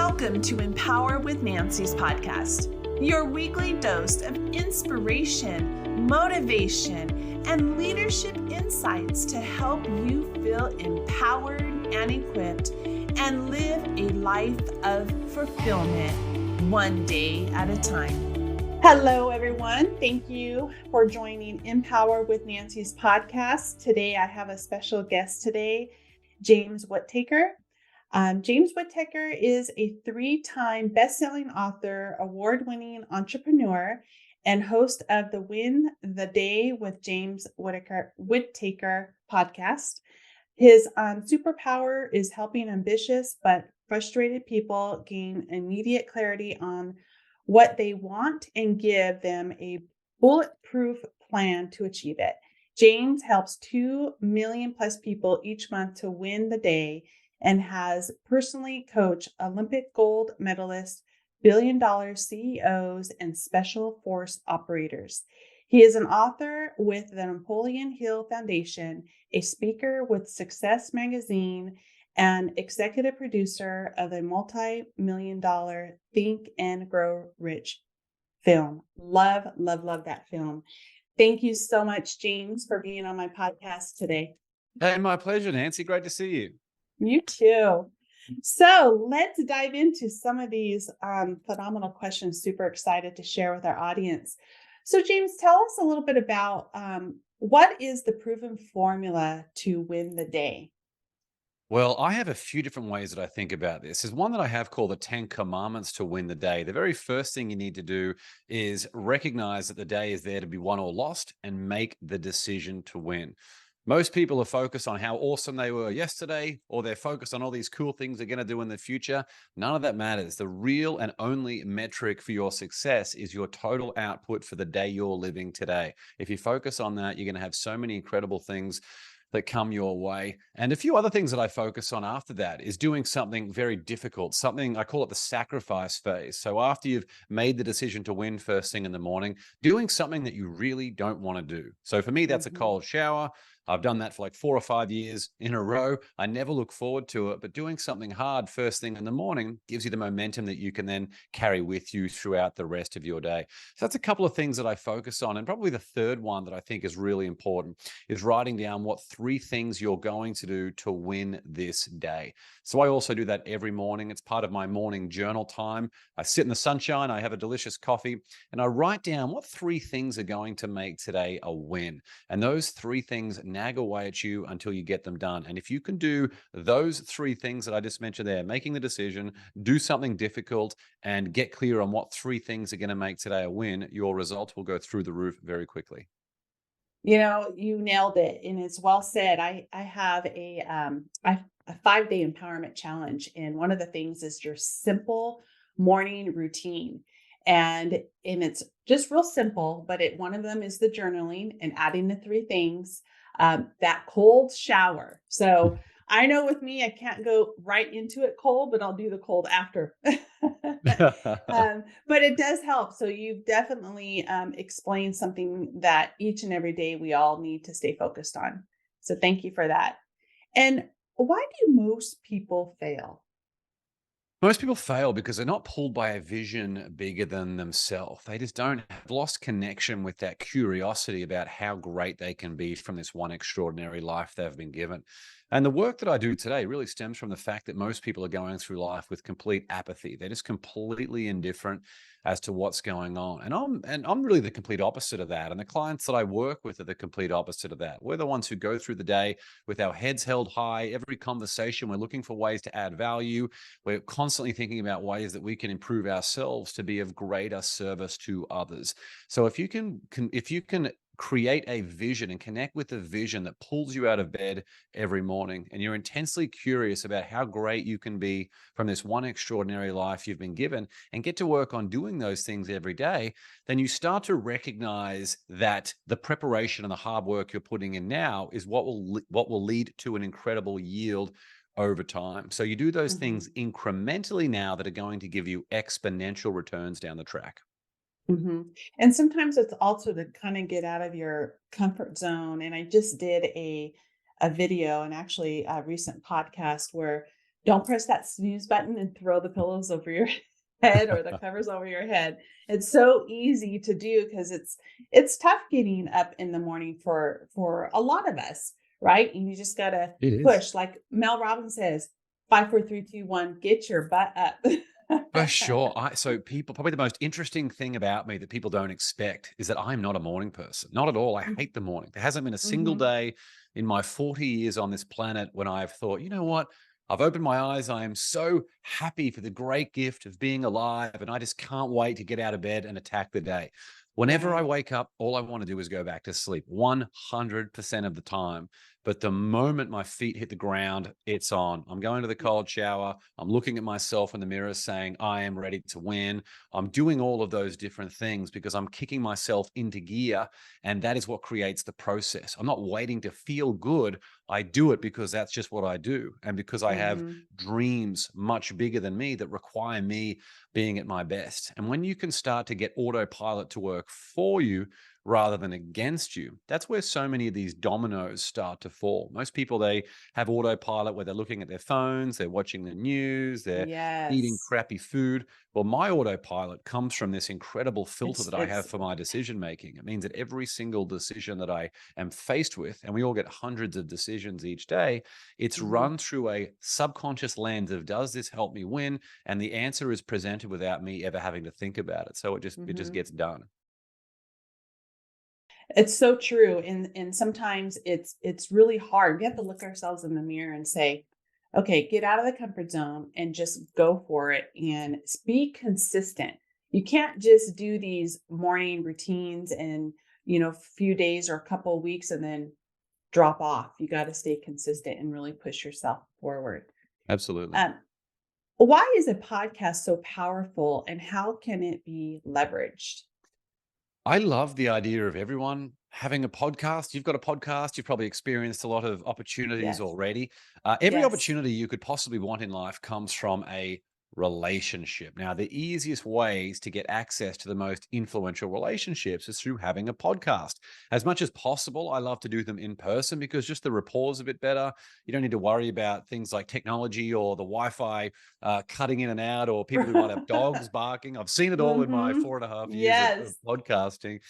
Welcome to Empower with Nancy's podcast, your weekly dose of inspiration, motivation, and leadership insights to help you feel empowered and equipped and live a life of fulfillment, one day at a time. Hello, everyone. Thank you for joining Empower with Nancy's podcast. Today, I have a special guest today, James Whittaker. James Whittaker is a 3-time best-selling author, award-winning entrepreneur, and host of the Win the Day with James Whittaker podcast. His superpower is helping ambitious but frustrated people gain immediate clarity on what they want and give them a bulletproof plan to achieve it. James helps 2 million plus people each month to win the day and has personally coached Olympic gold medalists, billion-dollar CEOs, and special force operators. He is an author with the Napoleon Hill Foundation, a speaker with Success Magazine, and executive producer of the multi-million-dollar Think and Grow Rich film. Love, love, love that film. Thank you so much, James, for being on my podcast today. Hey, my pleasure, Nancy. Great to see you. You too. So let's dive into some of these phenomenal questions. Super excited to share with our audience. So James, tell us a little bit about what is the proven formula to win the day? Well, I have a few different ways that I think about this. There's one that I have called the 10 Commandments to win the day. The very first thing you need to do is recognize that the day is there to be won or lost and make the decision to win. Most people are focused on how awesome they were yesterday, or they're focused on all these cool things they're going to do in the future. None of that matters. The real and only metric for your success is your total output for the day you're living today. If you focus on that, you're going to have so many incredible things that come your way. And a few other things that I focus on after that is doing something very difficult, something I call it the sacrifice phase. So after you've made the decision to win first thing in the morning, doing something that you really don't want to do. So for me, that's a cold shower. I've done that for like 4 or 5 years in a row. I never look forward to it, but doing something hard first thing in the morning gives you the momentum that you can then carry with you throughout the rest of your day. So that's a couple of things that I focus on. And probably the third one that I think is really important is writing down what 3 things you're going to do to win this day. So I also do that every morning. It's part of my morning journal time. I sit in the sunshine, I have a delicious coffee, and I write down what 3 things are going to make today a win. And those 3 things nag away at you until you get them done. And if you can do those 3 things that I just mentioned there, making the decision, do something difficult, and get clear on what 3 things are going to make today a win, your results will go through the roof very quickly. You know, you nailed it, and it's well said. I have a 5-day empowerment challenge, and one of the things is your simple morning routine, and it's just real simple. But one of them is the journaling and adding the 3 things. That cold shower. So I know with me, I can't go right into it cold, but I'll do the cold after. But it does help. So you've definitely explained something that each and every day we all need to stay focused on. So thank you for that. And why do most people fail? Most people fail because they're not pulled by a vision bigger than themselves. They just don't have lost connection with that curiosity about how great they can be from this one extraordinary life they've been given. And the work that I do today really stems from the fact that most people are going through life with complete apathy. They're just completely indifferent as to what's going on. And I'm really the complete opposite of that. And the clients that I work with are the complete opposite of that. We're the ones who go through the day with our heads held high. Every conversation, we're looking for ways to add value. We're constantly thinking about ways that we can improve ourselves to be of greater service to others. So if you can create a vision and connect with the vision that pulls you out of bed every morning, and you're intensely curious about how great you can be from this one extraordinary life you've been given, and get to work on doing those things every day, then you start to recognize that the preparation and the hard work you're putting in now is what will lead to an incredible yield over time. So you do those things incrementally now that are going to give you exponential returns down the track. And sometimes it's also to kind of get out of your comfort zone. And I just did a video and actually a recent podcast where Don't press that snooze button and throw the pillows over your head or the covers over your head. It's so easy to do because it's tough getting up in the morning for a lot of us, right? And you just gotta It is. push, like Mel Robbins says, 5, 4, 3, 2, 1, get your butt up. For sure. So people, probably the most interesting thing about me that people don't expect is that I'm not a morning person. Not at all. I hate the morning. There hasn't been a single Mhm. day in my 40 years on this planet when I've thought, you know what? I've opened my eyes. I am so happy for the great gift of being alive. And I just can't wait to get out of bed and attack the day. Whenever I Right. wake up, all I want to do is go back to sleep 100% of the time. But the moment my feet hit the ground, it's on. I'm going to the cold shower. I'm looking at myself in the mirror saying, I am ready to win. I'm doing all of those different things because I'm kicking myself into gear. And that is what creates the process. I'm not waiting to feel good. I do it because that's just what I do. And because I have Mhm. dreams much bigger than me that require me being at my best. And when you can start to get autopilot to work for you, rather than against you. That's where so many of these dominoes start to fall. Most people, they have autopilot where they're looking at their phones, they're watching the news, they're eating Yes. crappy food. Well, my autopilot comes from this incredible filter It's that I have it's for my decision making. It means that every single decision that I am faced with, and we all get hundreds of decisions each day, it's mhm. run through a subconscious lens of, does this help me win? And the answer is presented without me ever having to think about it. So it just Mhm. gets done. It's so true, and sometimes it's really hard. We have to look ourselves in the mirror and say, "Okay, get out of the comfort zone and just go for it and be consistent." You can't just do these morning routines and, few days or a couple of weeks and then drop off. You got to stay consistent and really push yourself forward. Absolutely. Um, why is a podcast so powerful and how can it be leveraged? I love the idea of everyone having a podcast. You've got a podcast. You've probably experienced a lot of opportunities Yes. already. Every Yes. opportunity you could possibly want in life comes from a relationship. Now, the easiest ways to get access to the most influential relationships is through having a podcast. As much as possible, I love to do them in person because just the rapport is a bit better. You don't need to worry about things like technology or the Wi-Fi cutting in and out, or people who might have dogs barking. I've seen it all in my Mhm. 4.5 years of Yes. podcasting.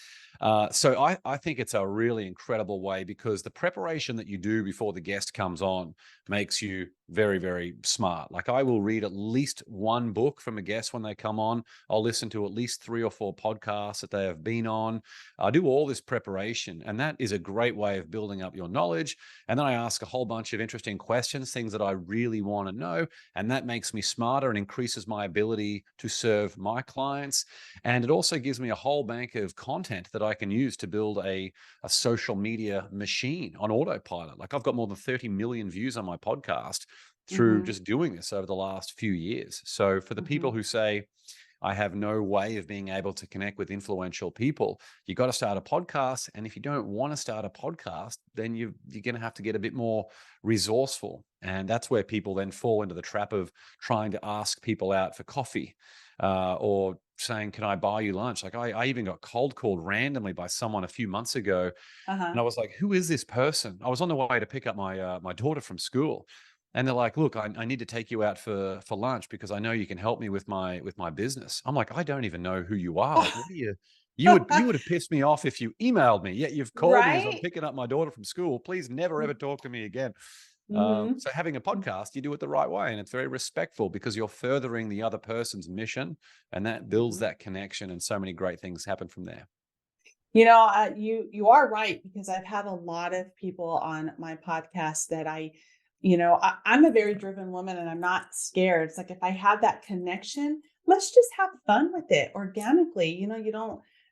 So I think it's a really incredible way because the preparation that you do before the guest comes on makes you very, very smart. Like I will read at least one book from a guest when they come on. I'll listen to at least 3 or 4 podcasts that they have been on. I do all this preparation, and that is a great way of building up your knowledge. And then I ask a whole bunch of interesting questions, things that I really want to know. And that makes me smarter and increases my ability to serve my clients. And it also gives me a whole bank of content that I can use to build a social media machine on autopilot. Like I've got more than 30 million views on my podcast through Mhm. just doing this over the last few years. So for the people Mhm. who say, I have no way of being able to connect with influential people, you got to start a podcast. And if you don't want to start a podcast, then you're going to have to get a bit more resourceful. And that's where people then fall into the trap of trying to ask people out for coffee, or saying, can I buy you lunch? Like I even got cold called randomly by someone a few months ago. And Uh-huh. I was like, who is this person? I was on the way to pick up my daughter from school. And they're like, look, I need to take you out for lunch because I know you can help me with my business. I'm like, I don't even know who you are. Like, what do you would have pissed me off if you emailed me. Yet you've called me as I'm Right? picking up my daughter from school. Please never ever talk to me again. Mhm. So having a podcast, you do it the right way, and it's very respectful because you're furthering the other person's mission, and that builds Mhm. that connection, and so many great things happen from there. You are right because I've had a lot of people on my podcast that I'm a very driven woman and I'm not scared. It's like if I have that connection, let's just have fun with it organically. You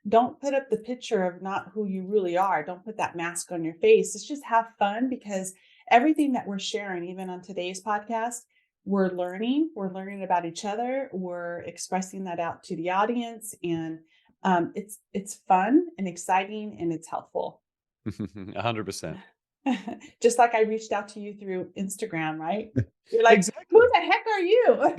don't put up the picture of not who you really are. Don't put that mask on your face. Let's just have fun because everything that we're sharing, even on today's podcast, we're learning. We're learning about each other. We're expressing that out to the audience, and it's fun and exciting and it's helpful. 100%. Just like I reached out to you through Instagram, right? You're like, who Exactly. the heck are you?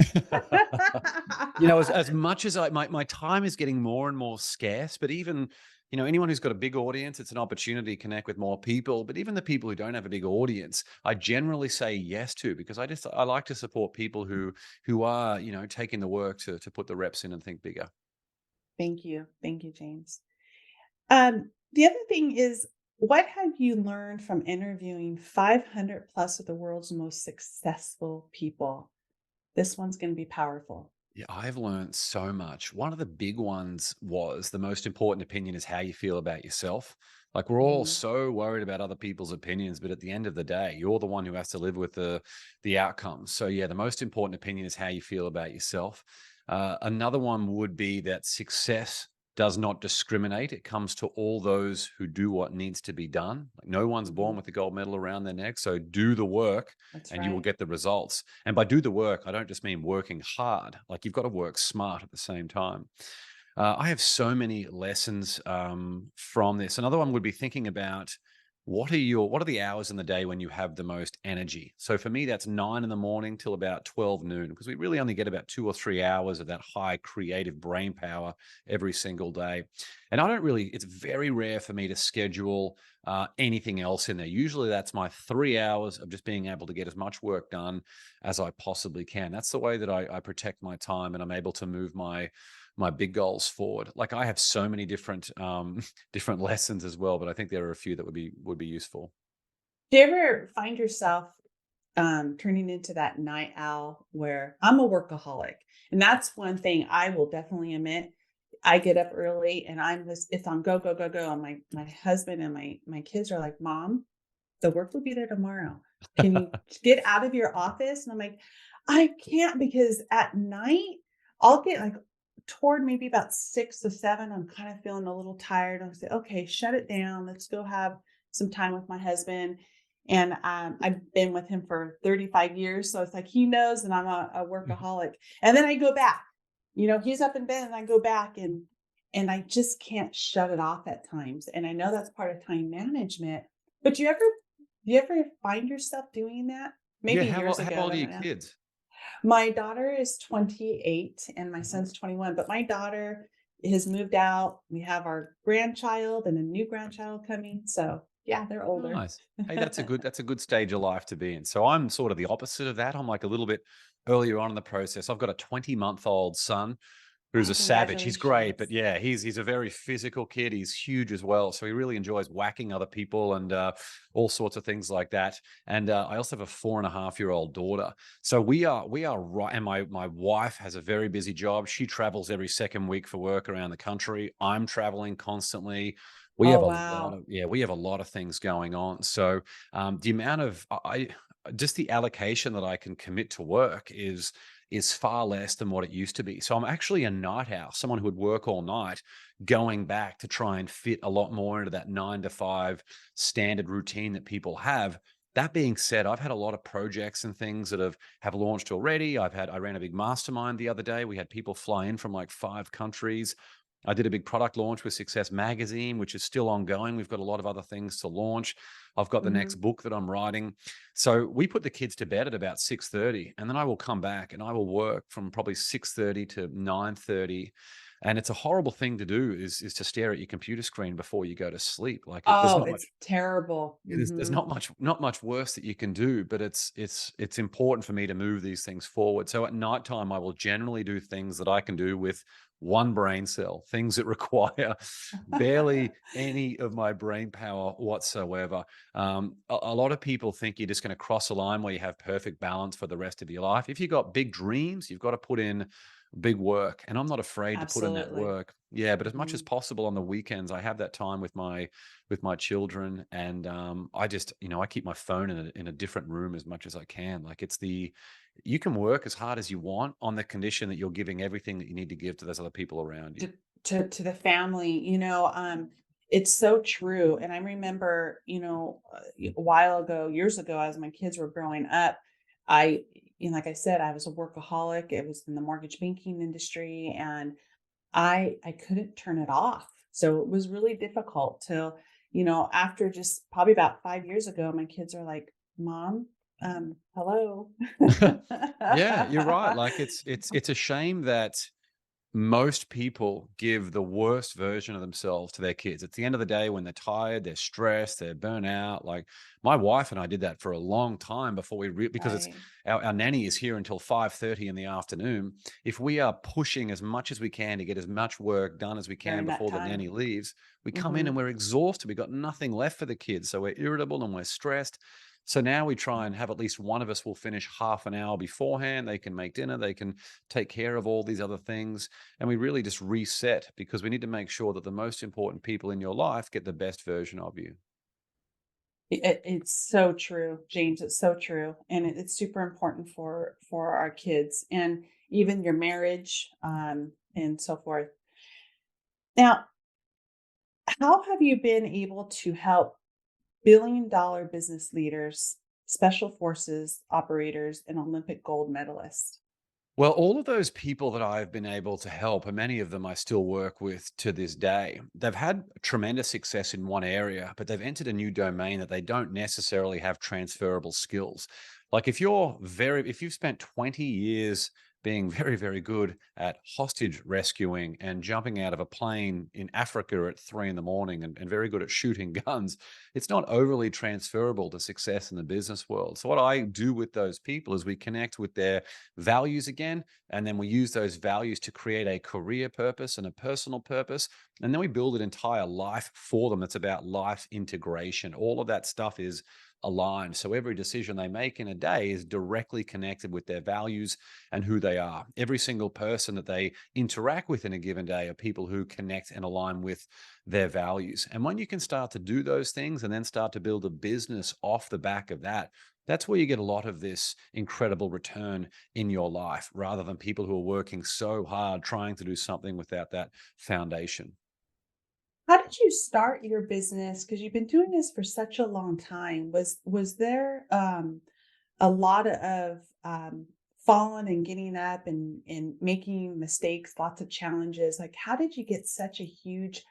As much as my time is getting more and more scarce, but even anyone who's got a big audience, it's an opportunity to connect with more people. But even the people who don't have a big audience, I generally say yes to, because I like to support people who are, taking the work to put the reps in and think bigger. Thank you. Thank you, James. The other thing is, what have you learned from interviewing 500 plus of the world's most successful people? This one's going to be powerful. Yeah, I've learned so much. One of the big ones was the most important opinion is how you feel about yourself. Like, we're all Mhm. so worried about other people's opinions, but at the end of the day, you're the one who has to live with the outcomes. So yeah, the most important opinion is how you feel about yourself. Another one would be that success does not discriminate. It comes to all those who do what needs to be done. Like, no one's born Mhm. with the gold medal around their neck. So do the work That's and you will right. get the results. And by do the work, I don't just mean working hard. Like, you've got to work smart at the same time. I have so many lessons from this. Another one would be thinking about what are the hours in the day when you have the most energy. So for me, that's 9 in the morning till about 12 noon, because we really only get about 2 or 3 hours of that high creative brain power every single day. And I don't really. It's very rare for me to schedule anything else in there. Usually, that's my 3 hours of just being able to get as much work done as I possibly can. That's the way that I protect my time, and I'm able to move my big goals forward. Like, I have so many different different lessons as well, but I think there are a few that would be useful. Do you ever find yourself turning into that night owl where I'm a workaholic? And that's one thing I will definitely admit. I get up early and it's on go, go, go, go. And my husband and my kids are like, Mom, the work will be there tomorrow. Can you get out of your office? And I'm like, I can't, because at night I'll get like toward maybe about 6 to 7. I'm kind of feeling a little tired. I'll say, okay, shut it down. Let's go have some time with my husband. And I've been with him for 35 years. So it's like he knows that I'm a workaholic. And then I go back. He's up in bed and I go back, and I just can't shut it off at times. And I know that's part of time management. But you ever find yourself doing that? Yeah, Maybe years how ago, old are but your not now. kids? My daughter is 28 and my Mhm. son's 21, but my daughter has moved out. We have our grandchild and a new grandchild coming. So yeah, they're older. Nice. Hey, that's a good stage of life to be in. So I'm sort of the opposite of that. I'm like a little bit earlier on in the process. I've got a 20-month-old son who's Oh, a savage. He's great, but congratulations. yeah, he's a very physical kid. He's huge as well, so he really enjoys whacking other people and all sorts of things like that. And I also have a 4.5-year-old daughter. So we are right. And my wife has a very busy job. She travels every second week for work around the country. I'm traveling constantly. We Oh, have a lot wow. of we have a lot of things going on. So the amount of just the allocation that I can commit to work is far less than what it used to be. So I'm actually a night owl, someone who would work all night, going back to try and fit a lot more into that 9 to 5 standard routine that people have. That being said, I've had a lot of projects and things that have launched already. I ran a big mastermind the other day. We had people fly in from like 5 countries. I did a big product launch with Success Magazine, which is still ongoing. We've got a lot of other things to launch. I've got the next Mhm. book that I'm writing. So we put the kids to bed at about 6:30, and then I will come back and I will work from probably 6:30 to 9:30. And it's a horrible thing to do, is to stare at your computer screen before you go to sleep. Like, there's Oh, not much it's terrible. there's Mhm. not much worse that you can do, but it's important for me to move these things forward. So at nighttime, I will generally do things that I can do with one brain cell, things that require barely any of my brain power whatsoever. A lot of people think you're just going to cross a line where you have perfect balance for the rest of your life. If you've got big dreams, you've got to put in big work, and I'm not afraid to put in that Absolutely. work. Yeah, but as much as Mhm. possible on the weekends, I have that time with my children, and I just, I keep my phone in a different room as much as I can. Like, you can work as hard as you want on the condition that you're giving everything that you need to give to those other people around you. To the family, it's so true. And I remember, a while ago, years ago, as my kids were growing up, I, like I said, I was a workaholic. It was in the mortgage banking industry, and I couldn't turn it off. So it was really difficult till, after just probably about 5 years ago, my kids are like, Mom, hello. Yeah, you're right. Like, it's a shame that Most people give the worst version of themselves to their kids. At the end of the day, when they're tired, they're stressed, they're burnt out. Like my wife and I did that for a long time before because it's Right. our nanny is here until 5:30 in the afternoon. If we are pushing as much as we can to get as much work done as we can During that before the time. nanny leaves, we come in Hmm. and we're exhausted. We've got nothing left for the kids. So we're irritable and we're stressed. So now we try and have at least one of us will finish half an hour beforehand. They can make dinner, they can take care of all these other things, and we really just reset because we need to make sure that the most important people in your life get the best version of you. It's so true, James. It's so true, and it's super important for our kids and even your marriage, and so forth. Now, how have you been able to help billion-dollar business leaders, special forces operators, and Olympic gold medalists? Well, all of those people that I've been able to help, and many of them I still work with to this day, they've had tremendous success in one area, but they've entered a new domain that they don't necessarily have transferable skills. Like if you've spent 20 years being very, very good at hostage rescuing and jumping out of a plane in Africa at 3 in the morning and very good at shooting guns, it's not overly transferable to success in the business world. So what I do with those people is we connect with their values again. And then we use those values to create a career purpose and a personal purpose. And then we build an entire life for them. It's about life integration. All of that stuff is aligned. So every decision they make in a day is directly connected with their values and who they are. Every single person that they interact with in a given day are people who connect and align with their values. And when you can start to do those things and then start to build a business off the back of that, that's where you get a lot of this incredible return in your life rather than people who are working so hard trying to do something without that foundation. How did you start your business? Because you've been doing this for such a long time. Was there a lot of falling and getting up and making mistakes, lots of challenges? Like, how did you get such a huge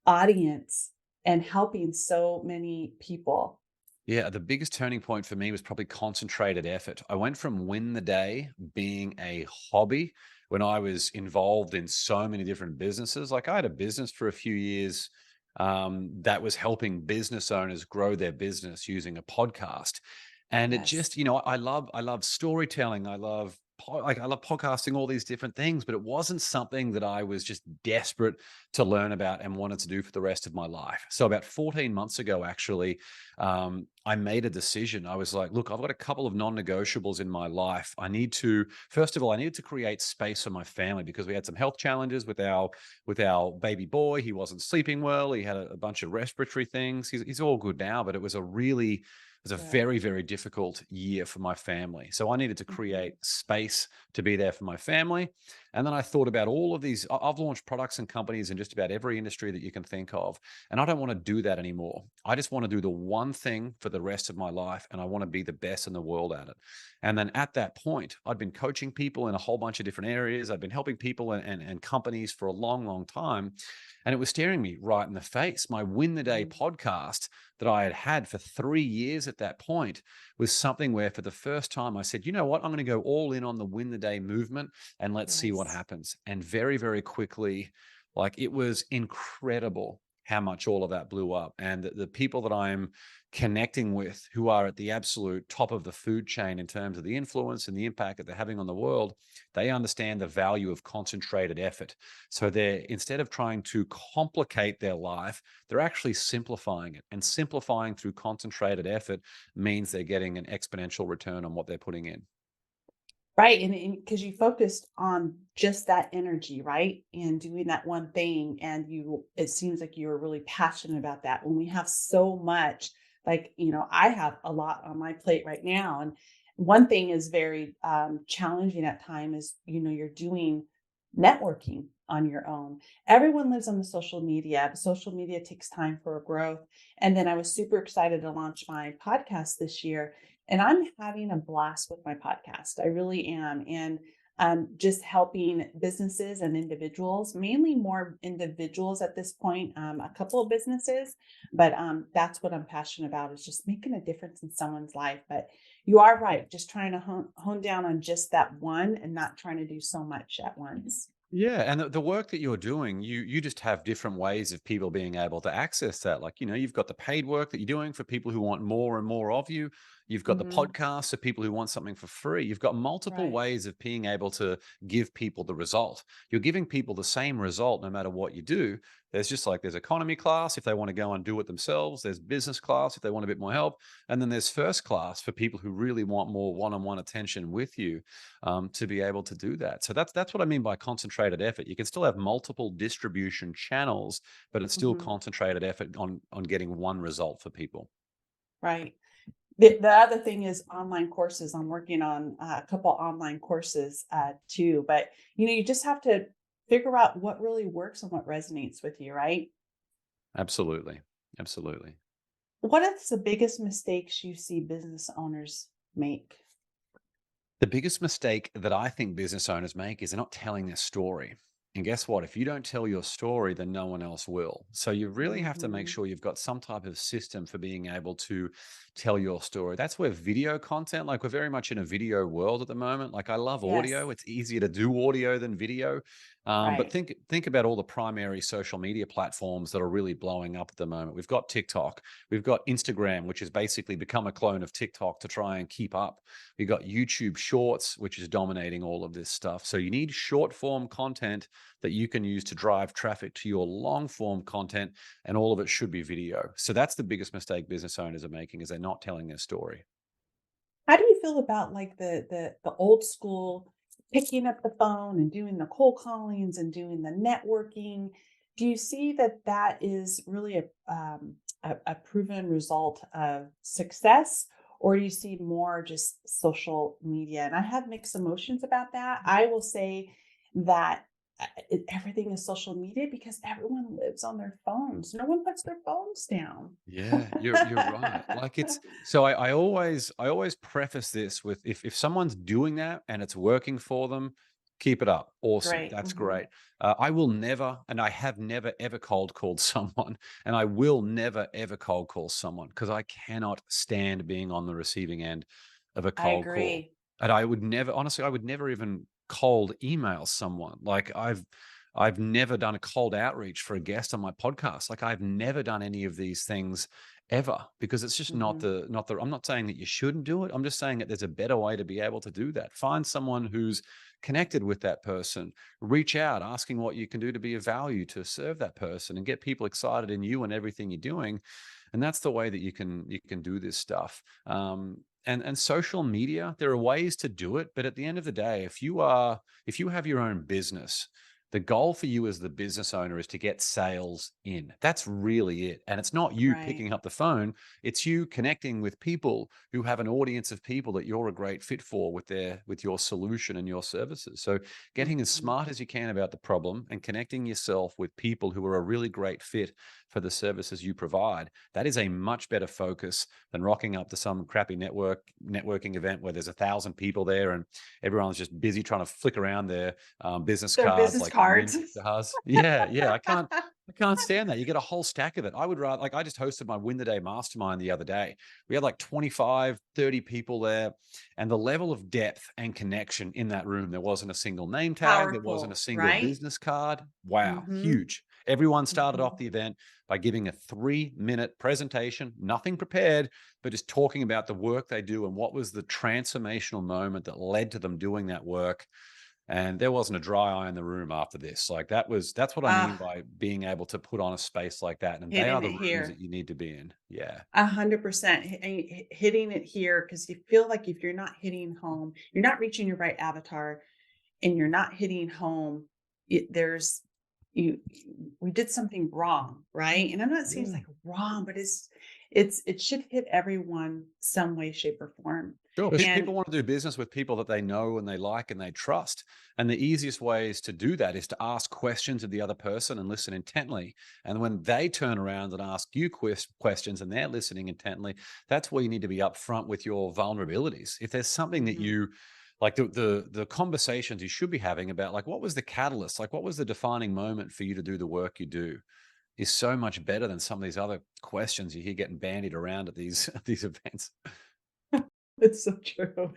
audience and helping so many people? Yeah, the biggest turning point for me was probably concentrated effort. I went from win the day being a hobby when I was involved in so many different businesses. Like I had a business for a few years that was helping business owners grow their business using a podcast. And it Yes. just, I love storytelling. I love podcasting, all these different things, but it wasn't something that I was just desperate to learn about and wanted to do for the rest of my life. So about 14 months ago, actually, I made a decision. I was like, look, I've got a couple of non-negotiables in my life. First of all, I needed to create space for my family because we had some health challenges with our baby boy. He wasn't sleeping well. He had a bunch of respiratory things. He's all good now, but it was a Good. very, very difficult year for my family. So I needed to Mhm. create space to be there for my family. And then I thought about all of these. I've launched products and companies in just about every industry that you can think of. And I don't want to do that anymore. I just want to do the one thing for the rest of my life. And I want to be the best in the world at it. And then at that point, I'd been coaching people in a whole bunch of different areas. I'd been helping people and companies for a long, long time. And it was staring me right in the face. My Win the Day Mhm. podcast that I had had for 3 years at that point was something where for the first time I said, you know what, I'm going to go all in on the Win the Day movement and let's see what Yes. happens. And very, very quickly, like it was incredible how much all of that blew up. And the people that I'm connecting with who are at the absolute top of the food chain in terms of the influence and the impact that they're having on the world, they understand the value of concentrated effort. So they're instead of trying to complicate their life, they're actually simplifying it. And simplifying through concentrated effort means they're getting an exponential return on what they're putting in. Right, and because you focused on just that energy, right? And doing that one thing, and it seems like you were really passionate about that. When we have so much, like, I have a lot on my plate right now, and one thing is very challenging at times is, you're doing networking on your own. Everyone lives on the social media, but social media takes time for growth. And then I was super excited to launch my podcast this year, and I'm having a blast with my podcast. I really am. And just helping businesses and individuals, mainly more individuals at this point, a couple of businesses, but that's what I'm passionate about is just making a difference in someone's life. But you are right, just trying to hone down on just that one and not trying to do so much at once. Yeah, and the work that you're doing, you just have different ways of people being able to access that. Like, you've got the paid work that you're doing for people who want more and more of you. You've got the Hmm. podcast for people who want something for free. You've got multiple Right. ways of being able to give people the result. You're giving people the same result no matter what you do. There's economy class if they want to go and do it themselves. There's business class if they want a bit more help. And then there's first class for people who really want more one-on-one attention with you, to be able to do that. So that's what I mean by concentrated effort. You can still have multiple distribution channels, but it's still Hmm. concentrated effort on getting one result for people. Right. The other thing is online courses. I'm working on a couple online courses too, but you just have to figure out what really works and what resonates with you, right? Absolutely. Absolutely. What is the biggest mistakes you see business owners make? The biggest mistake that I think business owners make is they're not telling their story. And guess what? If you don't tell your story, then no one else will. So you really have to make Hmm. sure you've got some type of system for being able to tell your story. That's where video content, like we're very much in a video world at the moment. Like I love Yes. audio. It's easier to do audio than video. But Right. think about all the primary social media platforms that are really blowing up at the moment. We've got TikTok, we've got Instagram, which has basically become a clone of TikTok to try and keep up. You got YouTube Shorts, which is dominating all of this stuff. So you need short form content that you can use to drive traffic to your long form content, and all of it should be video. So that's the biggest mistake business owners are making is they're not telling their story. How do you feel about like the old school picking up the phone and doing the cold callings and doing the networking? Do you see that that is really a proven result of success, or do you see more just social media? And I have mixed emotions about that. I will say that everything is social media because everyone lives on their phones. No one puts their phones down. Yeah, you're right. Like it's so I always preface this with if someone's doing that and it's working for them, keep it up. Awesome. Great. That's Hmm. great. I will never, and I have never ever cold called someone, and I will never ever cold call someone because I cannot stand being on the receiving end of a I cold call. agree. And I would never, honestly, I would never even cold email someone. Like I've never done a cold outreach for a guest on my podcast. Like I've never done any of these things ever because it's just not Mhm. the I'm not saying that you shouldn't do it. I'm just saying that there's a better way to be able to do that. Find someone who's connected with that person. Reach out, asking what you can do to be of value to serve that person and get people excited in you and everything you're doing. And that's the way that you can do this stuff. And social media, there are ways to do it, but at the end of the day, if you have your own business, the goal for you as the business owner is to get sales in. That's really it. And it's not you Right. picking up the phone, it's you connecting with people who have an audience of people that you're a great fit for with your solution and your services. So getting as Mhm. smart as you can about the problem and connecting yourself with people who are a really great fit for the services you provide, that is a much better focus than rocking up to some crappy networking event where there's 1,000 people there and everyone's just busy trying to flick around their business Their cards business like they're cards. ninja stars. Yeah, yeah. I can't stand that. You get a whole stack of it. I would rather, like, I just hosted my Win the Day mastermind the other day. We had like 25, 30 people there, and the level of depth and connection in that room, there wasn't a single name tag, there wasn't a Powerful, single right? business card. Wow, Mhm. huge. Everyone started off Mhm. the event by giving a 3-minute presentation, nothing prepared, but just talking about the work they do and what was the transformational moment that led to them doing that work. And there wasn't a dry eye in the room after this. Like that's what I mean Ah, by being able to put on a space like that. And they are hitting the it rooms that here. you need to be in. Yeah. 100% hitting it here because you feel like if you're not hitting home, you're not reaching your right avatar and you're not hitting home, there's you we did something wrong, right? And I'm not saying it's Yeah. like wrong, but it should hit everyone some way, shape, or form. Sure. And People want to do business with people that they know and they like and they trust. And the easiest ways to do that is to ask questions of the other person and listen intently. And when they turn around and ask you questions and they're listening intently, that's where you need to be upfront with your vulnerabilities. If there's something that mhm, you like, the conversations you should be having about, like, what was the catalyst, like what was the defining moment for you to do the work you do, is so much better than some of these other questions you hear getting bandied around at these at these events. it's so true.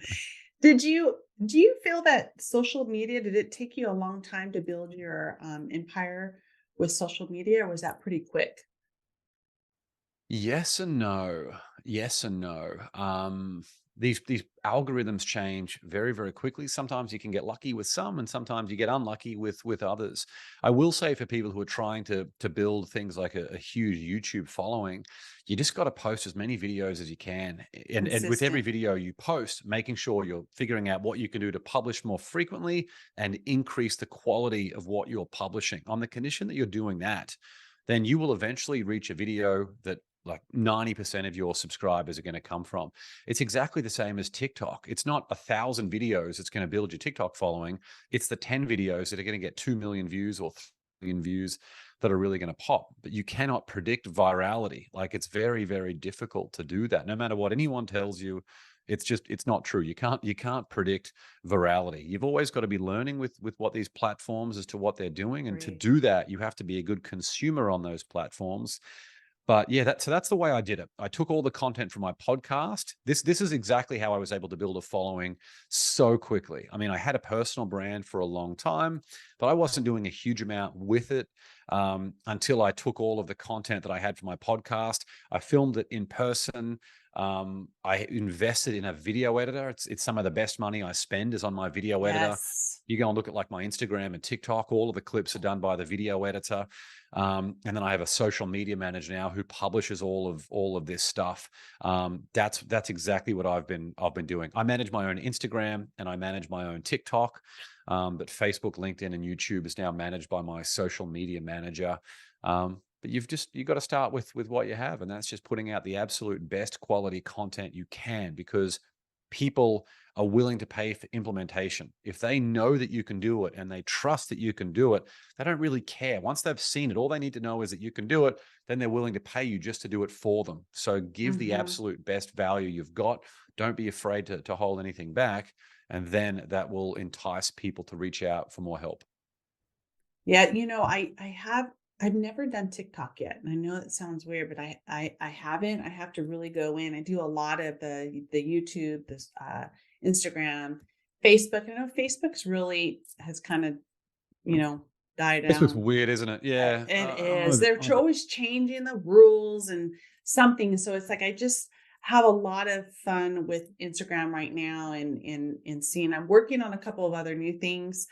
Do you feel that social media, did it take you a long time to build your empire with social media, or was that pretty quick? Yes and no. Yes and no. These algorithms change very, very quickly. Sometimes you can get lucky with some, and sometimes you get unlucky with others. I will say for people who are trying to build things like a huge YouTube following, you just got to post as many videos as you can. And with every Consistent. video you post, making sure you're figuring out what you can do to publish more frequently and increase the quality of what you're publishing. On the condition that you're doing that, then you will eventually reach a video that like 90% of your subscribers are going to come from. It's exactly the same as TikTok. It's not 1,000 videos that's going to build your TikTok following. It's the 10 videos that are going to get 2 million views or 3 million views that are really going to pop. But you cannot predict virality. Like it's very, very difficult to do that. No matter what anyone tells you, it's not true. You can't predict virality. You've always got to be learning with what these platforms as to what they're doing. And to Agree. do that, you have to be a good consumer on those platforms. But yeah, that's the way I did it. I took all the content from my podcast. This is exactly how I was able to build a following so quickly. I mean, I had a personal brand for a long time, but I wasn't doing a huge amount with it until I took all of the content that I had for my podcast. I filmed it in person. I invested in a video editor. It's some of the best money I spend is on my video editor. Yes. You go and look at like my Instagram and TikTok, all of the clips are done by the video editor. And then I have a social media manager now who publishes all of this stuff. That's exactly what I've been doing. I manage my own Instagram and I manage my own TikTok. But Facebook, LinkedIn, and YouTube is now managed by my social media manager. But you got to start with what you have, and that's just putting out the absolute best quality content you can, because people are willing to pay for implementation. If they know that you can do it and they trust that you can do it, they don't really care. Once they've seen it, all they need to know is that you can do it, then they're willing to pay you just to do it for them. So give the Hmm. absolute best value you've got. Don't be afraid to hold anything back. And then that will entice people to reach out for more help. Yeah, I've never done TikTok yet. And I know it sounds weird, but I haven't. I have to really go in. I do a lot of the YouTube, this Instagram, Facebook. I know Facebook's really has kind of, you know, died Facebook's down. weird, isn't it? Yeah. It I'm is. They're always changing the rules and something. So it's like I just have a lot of fun with Instagram right now and seeing. I'm working on a couple of other new things.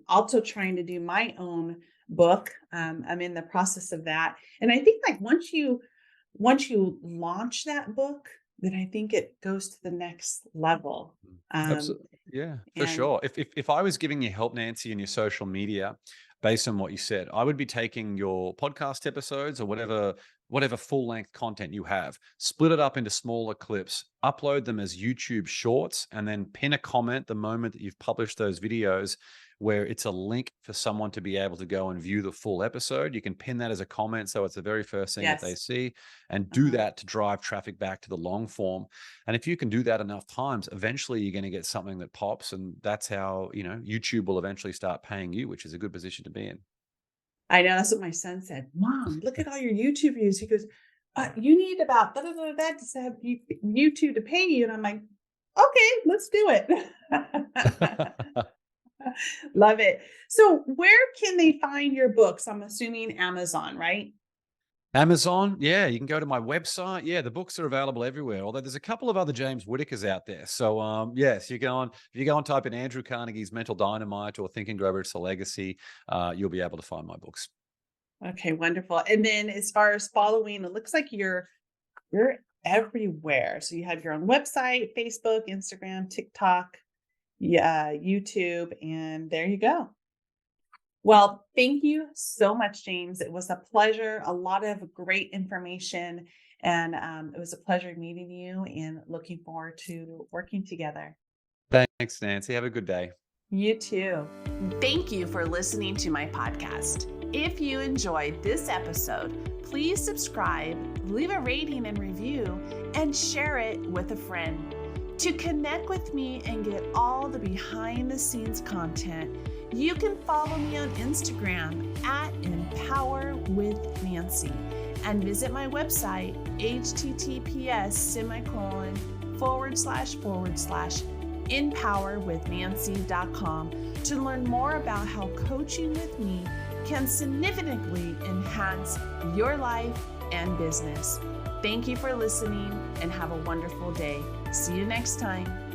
Also trying to do my own book. I'm in the process of that. And I think like once you launch that book, then I think it goes to the next level. Um, Absolutely. Yeah, for and sure. If I was giving you help, Nancy, in your social media, based on what you said, I would be taking your podcast episodes or whatever full length content you have, split it up into smaller clips, upload them as YouTube shorts, and then pin a comment the moment that you've published those videos where it's a link for someone to be able to go and view the full episode. You can pin that as a comment, so it's the very first thing that they yes. see, and do Uh-huh. that to drive traffic back to the long form. And if you can do that enough times, eventually you're going to get something that pops. And that's how, YouTube will eventually start paying you, which is a good position to be in. I know, that's what my son said. Mom, look at all your YouTube views. He goes, you need about da, da, da, da, to have YouTube to pay you. And I'm like, okay, let's do it. Love it. So where can they find your books? I'm assuming Amazon, right? Amazon, yeah, you can go to my website. Yeah, the books are available everywhere. Although there's a couple of other James Whittakers out there. So yes, if you go and type in Andrew Carnegie's Mental Dynamite or Think and Grow Rich: A Legacy, you'll be able to find my books. Okay, wonderful. And then as far as following, it looks like you're everywhere. So you have your own website, Facebook, Instagram, TikTok, yeah, YouTube, and there you go. Well, thank you so much, James. It was a pleasure, a lot of great information, and it was a pleasure meeting you and looking forward to working together. Thanks, Nancy. Have a good day. You too. Thank you for listening to my podcast. If you enjoyed this episode, please subscribe, leave a rating and review, and share it with a friend. To connect with me and get all the behind the scenes content, you can follow me on Instagram at Empower with Nancy and visit my website, https:// empowerwithnancy.com to learn more about how coaching with me can significantly enhance your life and business. Thank you for listening and have a wonderful day. See you next time.